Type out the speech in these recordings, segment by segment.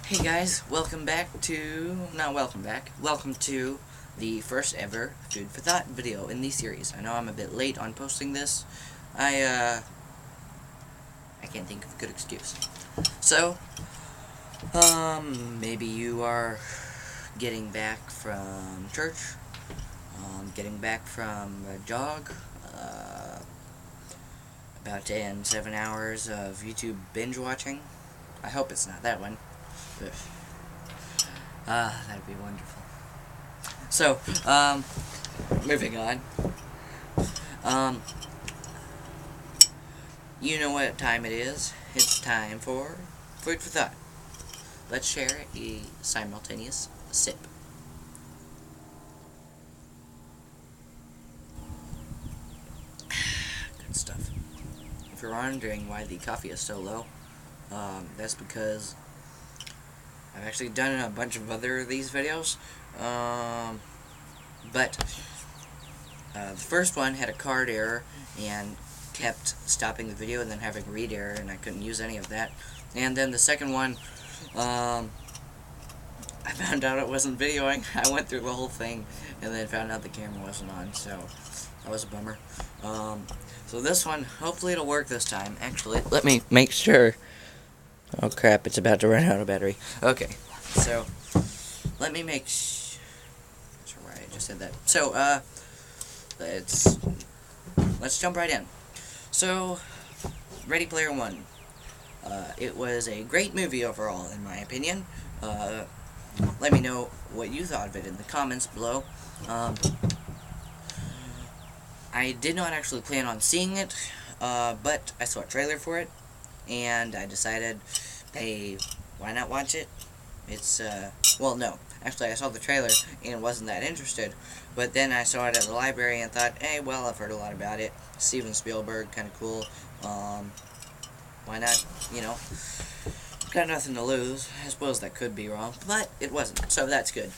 Hey guys, welcome to the first ever Food for Thought video in the series. I know I'm a bit late on posting this. I can't think of a good excuse. So, maybe you are getting back from church, getting back from a jog, about to end 7 hours of YouTube binge watching. I hope it's not that one. That'd be wonderful. So, moving on. Um, you know what time it is. It's time for Food for Thought. Let's share a simultaneous sip. Good stuff. If you're wondering why the coffee is so low, that's because I've actually done a bunch of other of these videos. But the first one had a card error and kept stopping the video and then having read error, and I couldn't use any of that. And then the second one, I found out it wasn't videoing. I went through the whole thing and then found out the camera wasn't on, so that was a bummer. So this one, hopefully it'll work this time. Actually, let me make sure. Oh crap, it's about to run out of battery. Okay, so let me make sure where I just said that. So, let's jump right in. So, Ready Player One. It was a great movie overall, in my opinion. Let me know what you thought of it in the comments below. I did not actually plan on seeing it, but I saw a trailer for it, and I decided, hey, why not watch it? It's, well, no. Actually, I saw the trailer and wasn't that interested, but then I saw it at the library and thought, hey, well, I've heard a lot about it. Steven Spielberg, kind of cool. Why not, you know? Got nothing to lose. I suppose that could be wrong, but it wasn't, so that's good.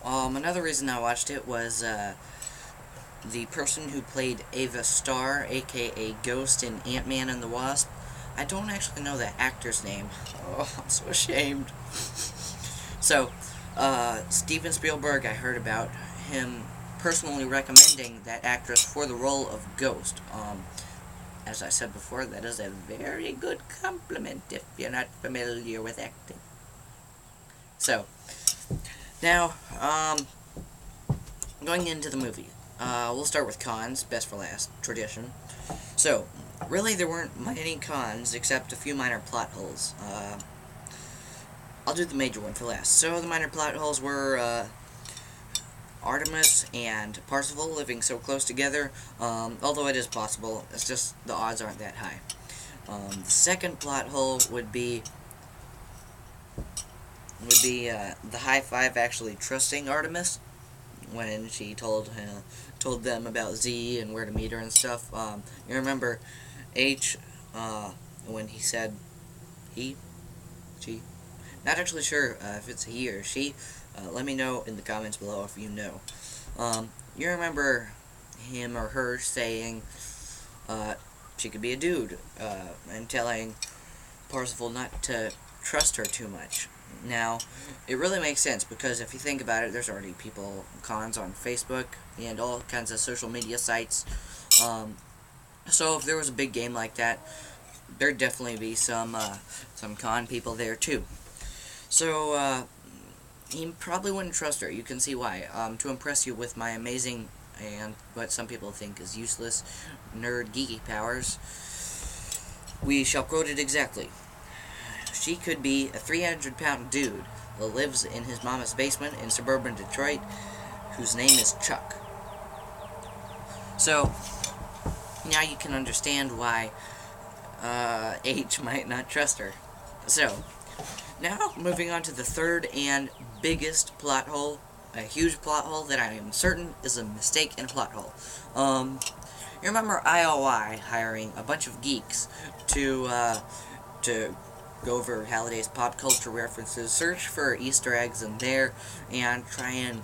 Another reason I watched it was, the person who played Ava Starr, aka Ghost in Ant-Man and the Wasp. I don't actually know the actor's name. Oh, I'm so ashamed. So, Steven Spielberg, I heard about him personally recommending that actress for the role of Ghost. As I said before, that is a very good compliment if you're not familiar with acting. So, now, going into the movie. We'll start with cons, best for last, tradition. So, really there weren't many cons except a few minor plot holes. I'll do the major one for last. So, the minor plot holes were, Artemis and Parsifal living so close together, although it is possible, it's just the odds aren't that high. The second plot hole would be the High Five actually trusting Artemis when she told them about Z and where to meet her and stuff. You remember H, when he said he, she, not actually sure if it's he or she. Let me know in the comments below if you know. You remember him or her saying she could be a dude, and telling Parsifal not to trust her too much. Now, it really makes sense, because if you think about it, there's already cons on Facebook and all kinds of social media sites. So if there was a big game like that, there'd definitely be some con people there too. So, he probably wouldn't trust her. You can see why. To impress you with my amazing and what some people think is useless nerd geeky powers, we shall quote it exactly. She could be a 300-pound dude that lives in his mama's basement in suburban Detroit, whose name is Chuck. So, now you can understand why H might not trust her. So, now moving on to the third and biggest plot hole, a huge plot hole that I am certain is a mistake in a plot hole. You remember IOI hiring a bunch of geeks to go over Halliday's pop culture references, search for Easter eggs in there, and try and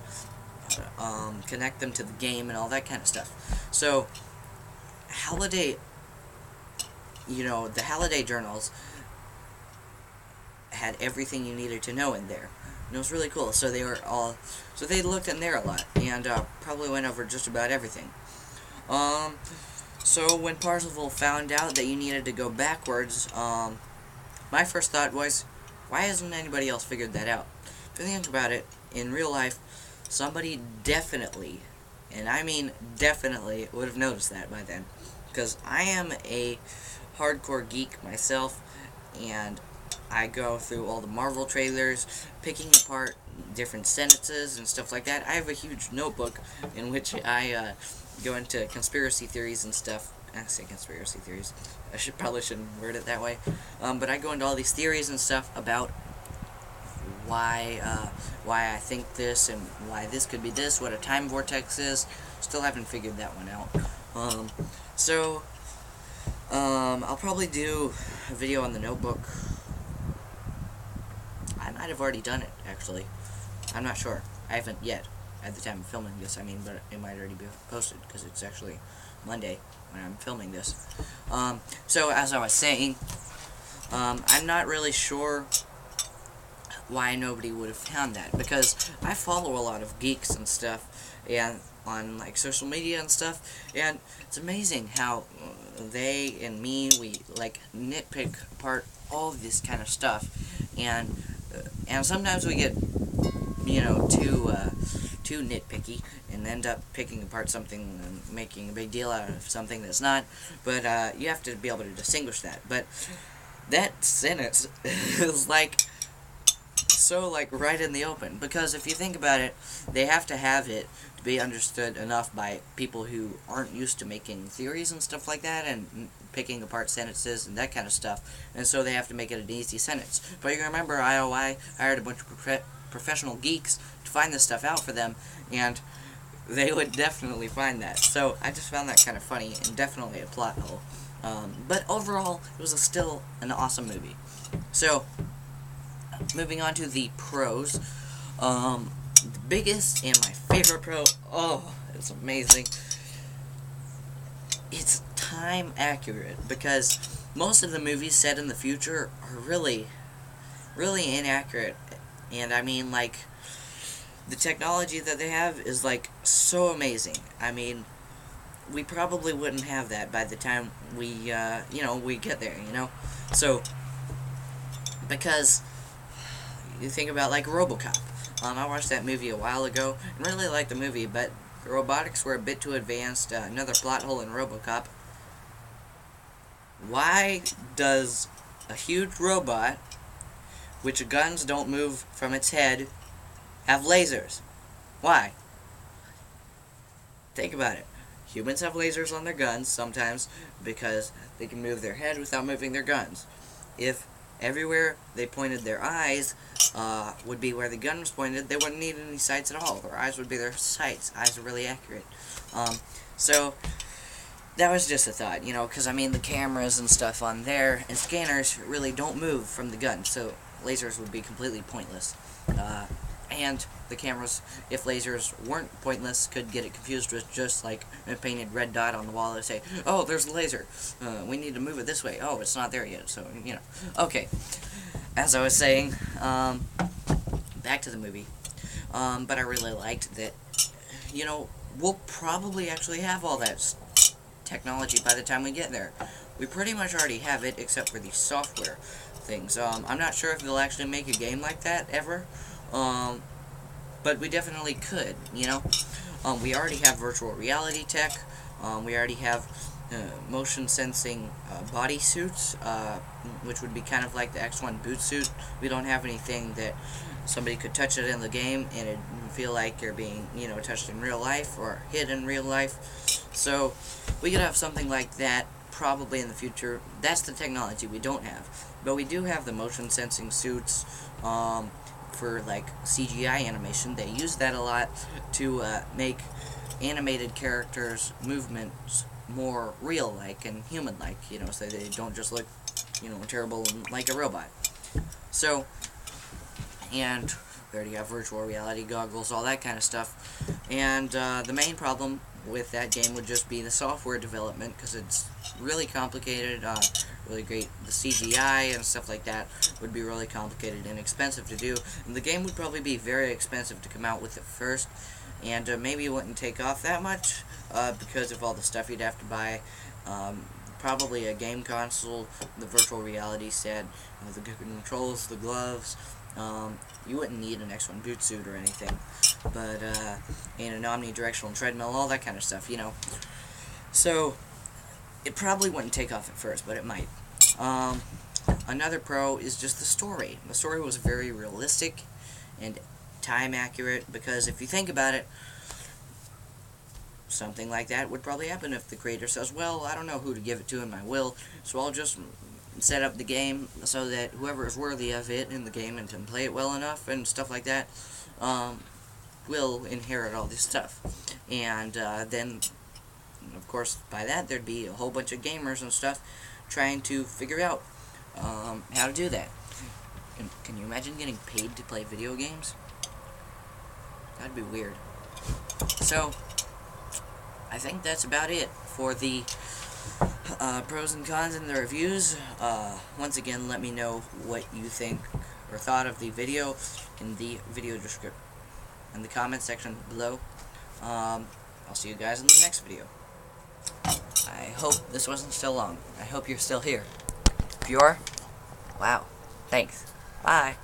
connect them to the game and all that kind of stuff. So, Halliday, the Halliday journals had everything you needed to know in there. And it was really cool. So they looked in there a lot, and probably went over just about everything. So when Parzival found out that you needed to go backwards, my first thought was, why hasn't anybody else figured that out? If you think about it, in real life, somebody definitely, and I mean definitely, would have noticed that by then. Because I am a hardcore geek myself, and I go through all the Marvel trailers, picking apart different sentences and stuff like that. I have a huge notebook in which I go into conspiracy theories and stuff. I say conspiracy theories. I probably shouldn't word it that way. But I go into all these theories and stuff about why I think this and why this could be this, what a time vortex is. Still haven't figured that one out. I'll probably do a video on the notebook. I might have already done it, actually. I'm not sure. I haven't yet, at the time of filming this, but it might already be posted, because it's actually Monday when I'm filming this. So, as I was saying, I'm not really sure why nobody would have found that, because I follow a lot of geeks and stuff, and on, like, social media and stuff, and it's amazing how they and me, we, like, nitpick apart all of this kind of stuff, and sometimes we get, too nitpicky, and end up picking apart something and making a big deal out of something that's not, but, you have to be able to distinguish that. But that sentence is, right in the open, because if you think about it, they have to have it to be understood enough by people who aren't used to making theories and stuff like that, and picking apart sentences and that kind of stuff, and so they have to make it an easy sentence. But you remember, IOI hired a bunch of professional geeks to find this stuff out for them, and they would definitely find that. So I just found that kind of funny, and definitely a plot hole. But overall, it was still an awesome movie. So, moving on to the pros. The biggest and my favorite pro, it's amazing. It's time accurate, because most of the movies set in the future are really, really inaccurate. And I mean, the technology that they have is, so amazing. I mean, we probably wouldn't have that by the time we get there, So, because you think about, RoboCop. I watched that movie a while ago, and really liked the movie, but the robotics were a bit too advanced. Another plot hole in RoboCop. Why does a huge robot, which guns don't move from its head, have lasers? Why? Think about it. Humans have lasers on their guns sometimes because they can move their head without moving their guns. If everywhere they pointed their eyes would be where the gun was pointed, they wouldn't need any sights at all. Their eyes would be their sights. Eyes are really accurate. So that was just a thought, because the cameras and stuff on there and scanners really don't move from the gun, so lasers would be completely pointless. And the cameras, if lasers weren't pointless, could get it confused with just a painted red dot on the wall and say, oh, there's a laser. We need to move it this way. Oh, it's not there yet. So, Okay. As I was saying, back to the movie. But I really liked that, we'll probably actually have all that technology by the time we get there. We pretty much already have it, except for the software things. I'm not sure if they'll actually make a game like that ever. But we definitely could, we already have virtual reality tech, we already have motion sensing body suits, which would be kind of like the X1 boot suit. We don't have anything that somebody could touch it in the game and it would feel like you're being, touched in real life or hit in real life. So we could have something like that probably in the future. That's the technology we don't have. But we do have the motion sensing suits, for CGI animation. They use that a lot to make animated characters' movements more real-like and human-like, so they don't just look, terrible and like a robot. So, and we already have virtual reality goggles, all that kind of stuff. And the main problem with that game would just be the software development, because it's really complicated, really great. The CGI and stuff like that would be really complicated and expensive to do, and the game would probably be very expensive to come out with at first, and maybe it wouldn't take off that much because of all the stuff you'd have to buy. Probably a game console, the virtual reality set, the controls, the gloves. You wouldn't need an X1 boot suit or anything, but and an omnidirectional treadmill, all that kind of stuff, you know. So it probably wouldn't take off at first, but it might. Another pro is just the story. The story was very realistic and time accurate, because if you think about it, something like that would probably happen if the creator says, well, I don't know who to give it to in my will, so I'll just set up the game so that whoever is worthy of it in the game and can play it well enough and stuff like that will inherit all this stuff. And then, of course, by that there'd be a whole bunch of gamers and stuff trying to figure out how to do that. Can you imagine getting paid to play video games? That'd be weird. So, I think that's about it for the pros and cons and the reviews. Once again, let me know what you think or thought of the video in the video description, in the comment section below. I'll see you guys in the next video. I hope this wasn't so long. I hope you're still here. If you are, wow, thanks. Bye.